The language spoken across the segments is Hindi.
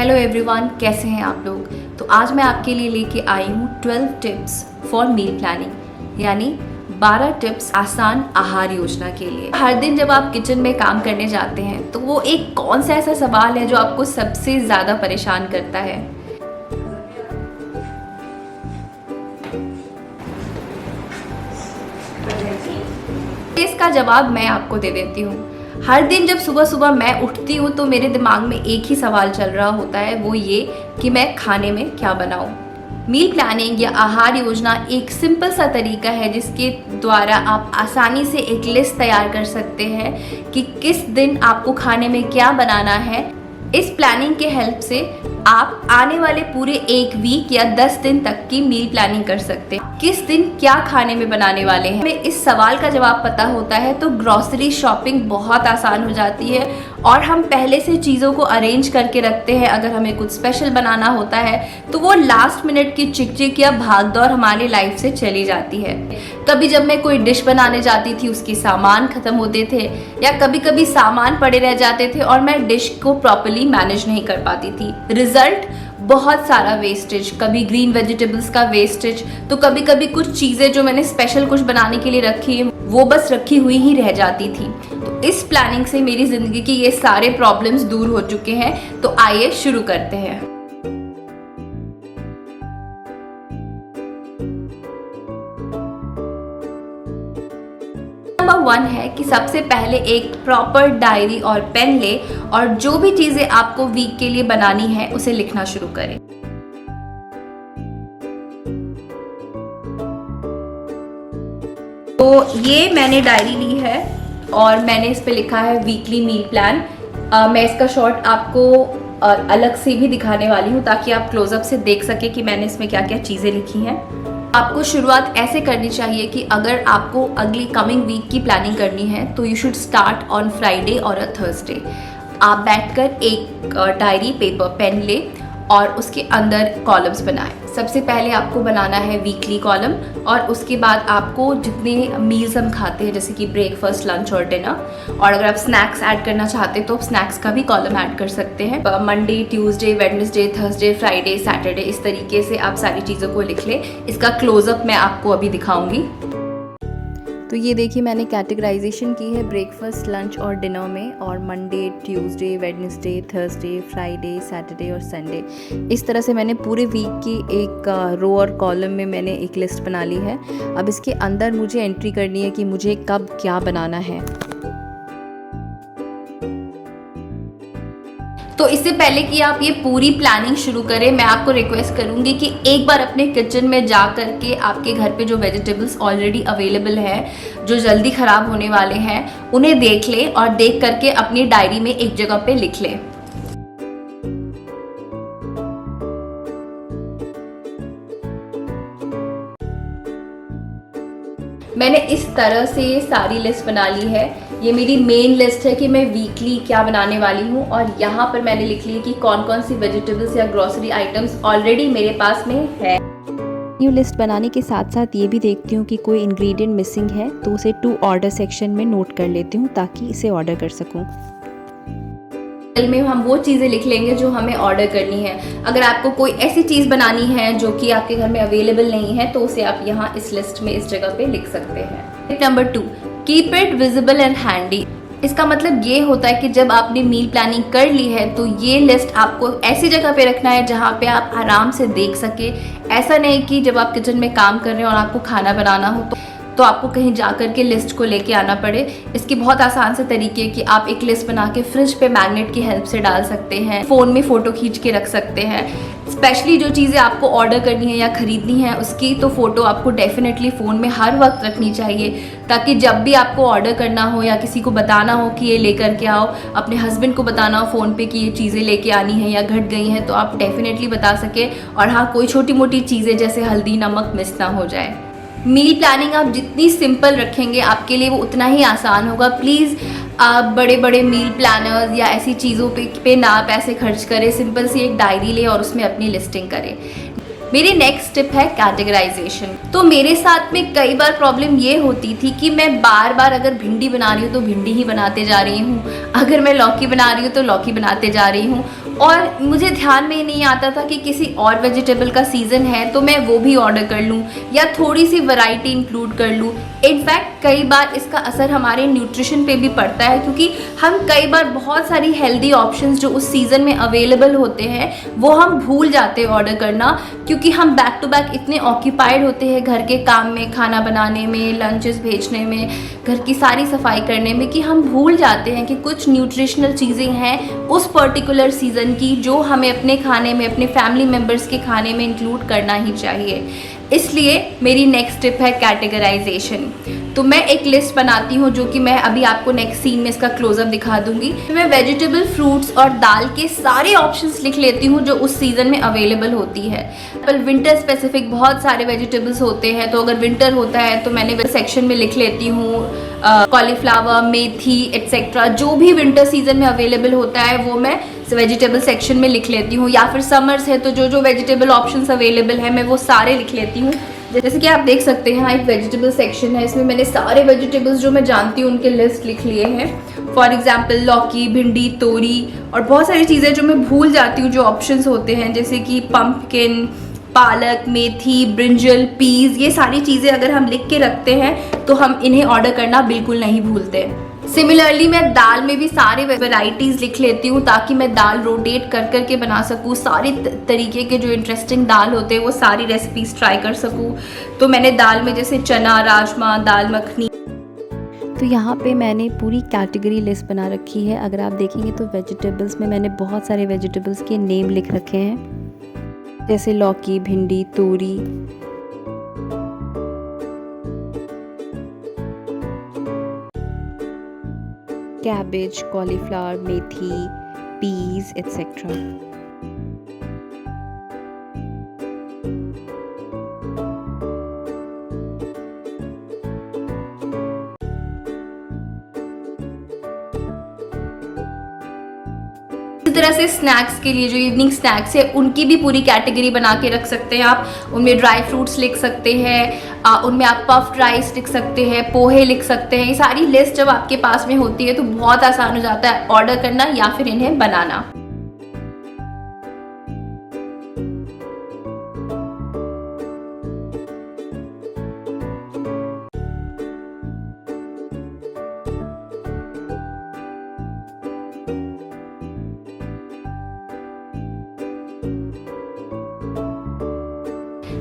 हेलो एवरीवन, कैसे हैं आप लोग। तो आज मैं आपके लिए लेके आई हूँ 12 टिप्स फॉर मील प्लानिंग, यानी 12 टिप्स आसान आहार योजना के लिए। हर दिन जब आप किचन में काम करने जाते हैं तो वो एक कौन सा ऐसा सवाल है जो आपको सबसे ज़्यादा परेशान करता है। इसका जवाब मैं आपको दे देती हूँ। हर दिन जब सुबह सुबह मैं उठती हूँ तो मेरे दिमाग में एक ही सवाल चल रहा होता है, वो ये कि मैं खाने में क्या बनाऊँ। मील प्लानिंग या आहार योजना एक सिंपल सा तरीका है जिसके द्वारा आप आसानी से एक लिस्ट तैयार कर सकते हैं कि किस दिन आपको खाने में क्या बनाना है। इस प्लानिंग के हेल्प से आप आने वाले पूरे एक वीक या 10 दिन तक की मील प्लानिंग कर सकते हैं। किस दिन क्या खाने में बनाने वाले हैं, हमें इस सवाल का जवाब पता होता है तो ग्रॉसरी शॉपिंग बहुत आसान हो जाती है और हम पहले से चीज़ों को अरेंज करके रखते हैं। अगर हमें कुछ स्पेशल बनाना होता है तो वो लास्ट मिनट की चिक या भागदौड़ हमारी लाइफ से चली जाती है। कभी जब मैं कोई डिश बनाने जाती थी उसके सामान ख़त्म होते थे या कभी कभी सामान पड़े रह जाते थे और मैं डिश को प्रॉपर्ली मैनेज नहीं कर पाती थी। रिजल्ट बहुत सारा वेस्टेज, कभी ग्रीन वेजिटेबल्स का वेस्टेज, तो कभी कभी कुछ चीज़ें जो मैंने स्पेशल कुछ बनाने के लिए रखी है वो बस रखी हुई ही रह जाती थी। तो इस प्लानिंग से मेरी ज़िंदगी की ये सारे प्रॉब्लम्स दूर हो चुके हैं। तो आइए शुरू करते हैं। नंबर 1 है कि सबसे पहले एक प्रॉपर डायरी और पेन ले और जो भी चीजें आपको वीक के लिए बनानी है उसे लिखना शुरू करें। तो ये मैंने डायरी ली है और मैंने इस पे लिखा है वीकली मील प्लान। मैं इसका शॉर्ट आपको अलग से भी दिखाने वाली हूँ ताकि आप क्लोजअप से देख सके कि मैंने इसमें क्या क्या चीज़ें लिखी हैं। आपको शुरुआत ऐसे करनी चाहिए कि अगर आपको अगली कमिंग वीक की प्लानिंग करनी है तो you should start on Friday और अ थर्सडे। आप बैठकर एक डायरी, पेपर, पेन ले और उसके अंदर कॉलम्स बनाएं। सबसे पहले आपको बनाना है वीकली कॉलम और उसके बाद आपको जितने मील्स हम खाते हैं जैसे कि ब्रेकफास्ट, लंच और डिनर, और अगर आप स्नैक्स ऐड करना चाहते हैं तो आप स्नैक्स का भी कॉलम ऐड कर सकते हैं। Monday, Tuesday, Wednesday, Thursday, Friday, Saturday, इस तरीके से आप सारी चीज़ों को लिख लें। इसका क्लोजअप मैं आपको अभी दिखाऊंगी। तो ये देखिए मैंने कैटेगराइजेशन की है ब्रेकफास्ट, लंच और डिनर में, और Monday, Tuesday, Wednesday, Thursday, Friday, Saturday और संडे, इस तरह से मैंने पूरे वीक की एक रो और कॉलम में मैंने एक लिस्ट बना ली है। अब इसके अंदर मुझे एंट्री करनी है कि मुझे कब क्या बनाना है। तो इससे पहले कि आप ये पूरी प्लानिंग शुरू करें, मैं आपको रिक्वेस्ट करूंगी कि एक बार अपने किचन में जा करके आपके घर पे जो वेजिटेबल्स ऑलरेडी अवेलेबल हैं, जो जल्दी ख़राब होने वाले हैं, उन्हें देख लें और देख करके अपनी डायरी में एक जगह पे लिख लें। मैंने इस तरह से ये सारी लिस्ट बना ली है। ये मेरी मेन लिस्ट है कि मैं वीकली क्या बनाने वाली हूँ और यहाँ पर मैंने लिख ली कि कौन कौन सी वेजिटेबल्स या ग्रोसरी आइटम्स ऑलरेडी मेरे पास में है। न्यू लिस्ट बनाने के साथ साथ ये भी देखती हूँ कि कोई इंग्रेडिएंट मिसिंग है तो उसे टू ऑर्डर सेक्शन में नोट कर लेती हूँ ताकि इसे ऑर्डर कर सकूँ। में हम वो चीज़ें लिख लेंगे जो हमें ऑर्डर करनी है। अगर आपको कोई ऐसी चीज़ बनानी है जो कि आपके घर में अवेलेबल नहीं है तो उसे आप यहाँ इस लिस्ट में इस जगह पे लिख सकते हैं। Number 2, keep it visible and handy. इसका मतलब ये होता है कि जब आपने मील प्लानिंग कर ली है तो ये लिस्ट आपको ऐसी जगह पे रखना है जहाँ पे आप आराम से देख सके। ऐसा नहीं कि जब आप किचन में काम कर रहे हो और आपको खाना बनाना हो तो आपको कहीं जा कर के लिस्ट को लेके आना पड़े। इसकी बहुत आसान से तरीके कि आप एक लिस्ट बना के फ्रिज पे मैग्नेट की हेल्प से डाल सकते हैं, फ़ोन में फ़ोटो खींच के रख सकते हैं। स्पेशली जो चीज़ें आपको ऑर्डर करनी है या ख़रीदनी है उसकी तो फ़ोटो आपको डेफिनेटली फ़ोन में हर वक्त रखनी चाहिए ताकि जब भी आपको ऑर्डर करना हो या किसी को बताना हो कि ये लेकर के आओ, अपने हस्बैंड को बताना हो फ़ोन पे कि ये चीज़ें लेके आनी है या घट गई हैं, तो आप डेफिनेटली बता सके। और हाँ, कोई छोटी मोटी चीज़ें जैसे हल्दी, नमक मिस ना हो जाए। मील प्लानिंग आप जितनी सिंपल रखेंगे आपके लिए वो उतना ही आसान होगा। प्लीज़ आप बड़े बड़े मील प्लानर्स या ऐसी चीज़ों पे ना पैसे खर्च करें। सिंपल सी एक डायरी लें और उसमें अपनी लिस्टिंग करें। मेरी नेक्स्ट टिप है कैटेगराइजेशन। तो मेरे साथ में कई बार प्रॉब्लम ये होती थी कि मैं बार बार अगर भिंडी बना रही हूँ तो भिंडी ही बनाते जा रही हूँ, अगर मैं लौकी बना रही हूँ तो लौकी बनाते जा रही हूँ, और मुझे ध्यान में ही नहीं आता था कि किसी और वेजिटेबल का सीज़न है तो मैं वो भी ऑर्डर कर लूँ या थोड़ी सी वैरायटी इंक्लूड कर लूँ। इनफैक्ट कई बार इसका असर हमारे न्यूट्रिशन पे भी पड़ता है, क्योंकि हम कई बार बहुत सारी हेल्दी ऑप्शंस जो उस सीज़न में अवेलेबल होते हैं वो हम भूल जाते हैं ऑर्डर करना, क्योंकि हम बैक टू बैक इतने ऑक्यूपाइड होते हैं घर के काम में, खाना बनाने में, लंचेस भेजने में, घर की सारी सफाई करने में, कि हम भूल जाते हैं कि कुछ न्यूट्रिशनल चीज़ें हैं उस पर्टिकुलर सीज़न की जो हमें अपने खाने में, अपने फैमिली मेम्बर्स के खाने में इंक्लूड करना ही चाहिए। इसलिए मेरी नेक्स्ट टिप है कैटेगराइजेशन। तो मैं एक लिस्ट बनाती हूँ जो कि मैं अभी आपको नेक्स्ट सीन में इसका क्लोजअप दिखा दूंगी। मैं वेजिटेबल, फ्रूट्स और दाल के सारे ऑप्शंस लिख लेती हूँ जो उस सीज़न में अवेलेबल होती है। पर विंटर स्पेसिफिक बहुत सारे वेजिटेबल्स होते हैं, तो अगर विंटर होता है तो मैंने सेक्शन में लिख लेती हूँ कॉलीफ्लावर, मेथी एट्सेट्रा, जो भी विंटर सीजन में अवेलेबल होता है वो मैं वेजिटेबल सेक्शन में लिख लेती हूँ। या फिर समर्स है तो जो जो वेजिटेबल ऑप्शंस अवेलेबल है मैं वो सारे लिख लेती हूँ। जैसे कि आप देख सकते हैं यहाँ एक वेजिटेबल सेक्शन है, इसमें मैंने सारे वेजिटेबल्स जो मैं जानती हूँ उनके लिस्ट लिख लिए हैं। फॉर एग्जाम्पल लौकी, भिंडी, तोरी और बहुत सारी चीज़ें जो मैं भूल जाती हूँ जो ऑप्शंस होते हैं, जैसे कि पम्पकिन, पालक, मेथी, ब्रिंजल, पीज, ये सारी चीज़ें अगर हम लिख के रखते हैं तो हम इन्हें ऑर्डर करना बिल्कुल नहीं भूलते। सिमिलरली मैं दाल में भी सारे वैरायटीज़ लिख लेती हूँ ताकि मैं दाल रोटेट कर कर के बना सकूँ, सारी तरीके के जो इंटरेस्टिंग दाल होते हैं वो सारी रेसिपीज़ ट्राई कर सकूँ। तो मैंने दाल में जैसे चना, राजमा, दाल मखनी। तो यहाँ पे मैंने पूरी कैटेगरी लिस्ट बना रखी है। अगर आप देखेंगे तो वेजिटेबल्स में मैंने बहुत सारे वेजिटेबल्स के नेम लिख रखे हैं, जैसे लौकी, भिंडी, तोरी, कैबेज, कॉलीफ्लावर, मेथी, पीज एट्सेट्रा। इसी तरह से स्नैक्स के लिए जो इवनिंग स्नैक्स है उनकी भी पूरी कैटेगरी बना के रख सकते हैं आप। उनमें ड्राई फ्रूट्स लिख सकते हैं, उनमें आप पफ्ड राइस लिख सकते हैं, पोहे लिख सकते हैं। ये सारी लिस्ट जब आपके पास में होती है तो बहुत आसान हो जाता है ऑर्डर करना या फिर इन्हें बनाना।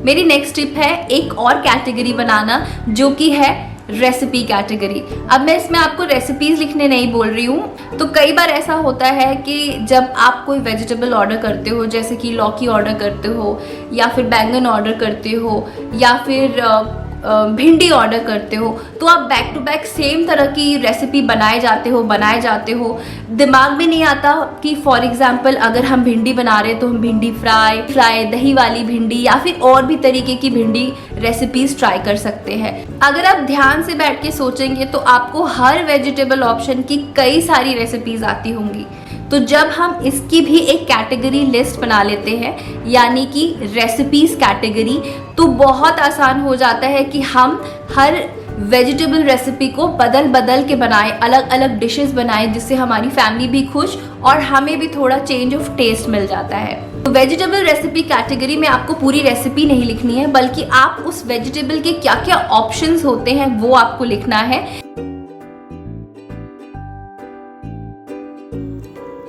मेरी नेक्स्ट टिप है एक और कैटेगरी बनाना जो कि है रेसिपी कैटेगरी। अब मैं इसमें आपको रेसिपीज़ लिखने नहीं बोल रही हूँ। तो कई बार ऐसा होता है कि जब आप कोई वेजिटेबल ऑर्डर करते हो, जैसे कि लौकी ऑर्डर करते हो या फिर बैंगन ऑर्डर करते हो या फिर भिंडी ऑर्डर करते हो, तो आप बैक टू बैक सेम तरह की रेसिपी बनाए जाते हो। दिमाग में नहीं आता कि फॉर एग्जांपल अगर हम भिंडी बना रहे हैं तो हम भिंडी फ्राई, दही वाली भिंडी या फिर और भी तरीके की भिंडी रेसिपीज ट्राई कर सकते हैं। अगर आप ध्यान से बैठ के सोचेंगे तो आपको हर वेजिटेबल ऑप्शन की कई सारी रेसिपीज आती होंगी। तो जब हम इसकी भी एक कैटेगरी लिस्ट बना लेते हैं, यानी कि रेसिपीज कैटेगरी, तो बहुत आसान हो जाता है कि हम हर वेजिटेबल रेसिपी को बदल के बनाएं, अलग अलग डिशेस बनाएं, जिससे हमारी फैमिली भी खुश और हमें भी थोड़ा चेंज ऑफ टेस्ट मिल जाता है। तो वेजिटेबल रेसिपी कैटेगरी में आपको पूरी रेसिपी नहीं लिखनी है, बल्कि आप उस वेजिटेबल के क्या क्या ऑप्शंस होते हैं वो आपको लिखना है।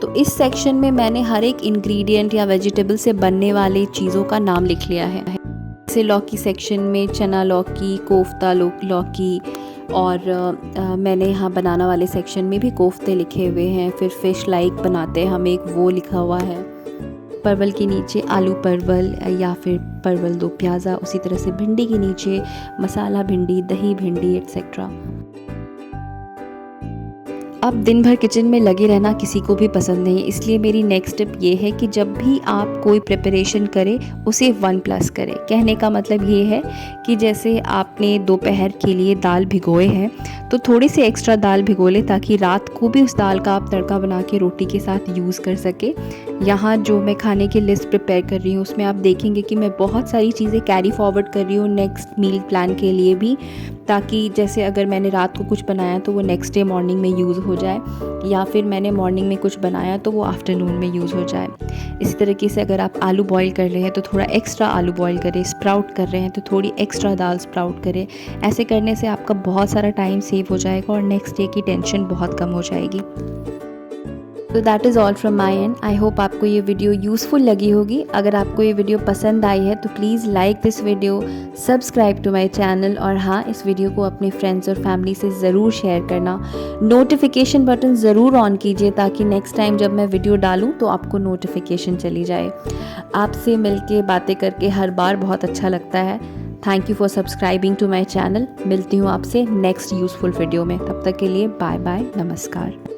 तो इस सेक्शन में मैंने हर एक इंग्रेडिएंट या वेजिटेबल से बनने वाली चीज़ों का नाम लिख लिया है। जैसे लौकी सेक्शन में चना लौकी, कोफ्ता लौकी, और मैंने यहाँ बनाना वाले सेक्शन में भी कोफ्ते लिखे हुए हैं। फिर फ़िश लाइक बनाते हैं हम, एक वो लिखा हुआ है। परवल के नीचे आलू परवल या फिर परवल दो प्याज़ा, उसी तरह से भिंडी के नीचे मसाला भिंडी, दही भिंडी एट्सेट्रा। अब दिन भर किचन में लगे रहना किसी को भी पसंद नहीं है, इसलिए मेरी नेक्स्ट टिप ये है कि जब भी आप कोई प्रिपरेशन करें उसे 1+ करें। कहने का मतलब ये है कि जैसे आपने दोपहर के लिए दाल भिगोए हैं तो थोड़ी सी एक्स्ट्रा दाल भिगो लें ताकि रात को भी उस दाल का आप तड़का बना के रोटी के साथ यूज़ कर सके। यहाँ जो मैं खाने की लिस्ट प्रिपेयर कर रही हूँ उसमें आप देखेंगे कि मैं बहुत सारी चीज़ें कैरी फॉरवर्ड कर रही हूँ नेक्स्ट मील प्लान के लिए भी, ताकि जैसे अगर मैंने रात को कुछ बनाया तो वो नेक्स्ट डे मॉर्निंग में यूज़ हो जाए, या फिर मैंने मॉर्निंग में कुछ बनाया तो वो आफ्टरनून में यूज़ हो जाए। इसी तरीके से अगर आप आलू बॉईल कर रहे हैं तो थोड़ा एक्स्ट्रा आलू बॉईल करें, स्प्राउट कर रहे हैं तो थोड़ी एक्स्ट्रा दाल स्प्राउट करें। ऐसे करने से आपका बहुत सारा टाइम सेव हो जाएगा और नेक्स्ट डे की टेंशन बहुत कम हो जाएगी। तो that is all from my and. I hope आपको ये वीडियो यूज़फुल लगी होगी। अगर आपको ये वीडियो पसंद आई है तो please like this video, subscribe to my channel, और हाँ, इस वीडियो को अपने फ्रेंड्स और फैमिली से ज़रूर शेयर करना। नोटिफिकेशन बटन ज़रूर ऑन कीजिए ताकि नेक्स्ट टाइम जब मैं वीडियो डालूँ तो आपको नोटिफिकेशन चली जाए। आपसे मिलके बातें करके हर बार बहुत अच्छा लगता है। Thank you for subscribing to my channel. मिलती हूँ आपसे नेक्स्ट यूज़फुल वीडियो में, तब तक के लिए बाय बाय, नमस्कार।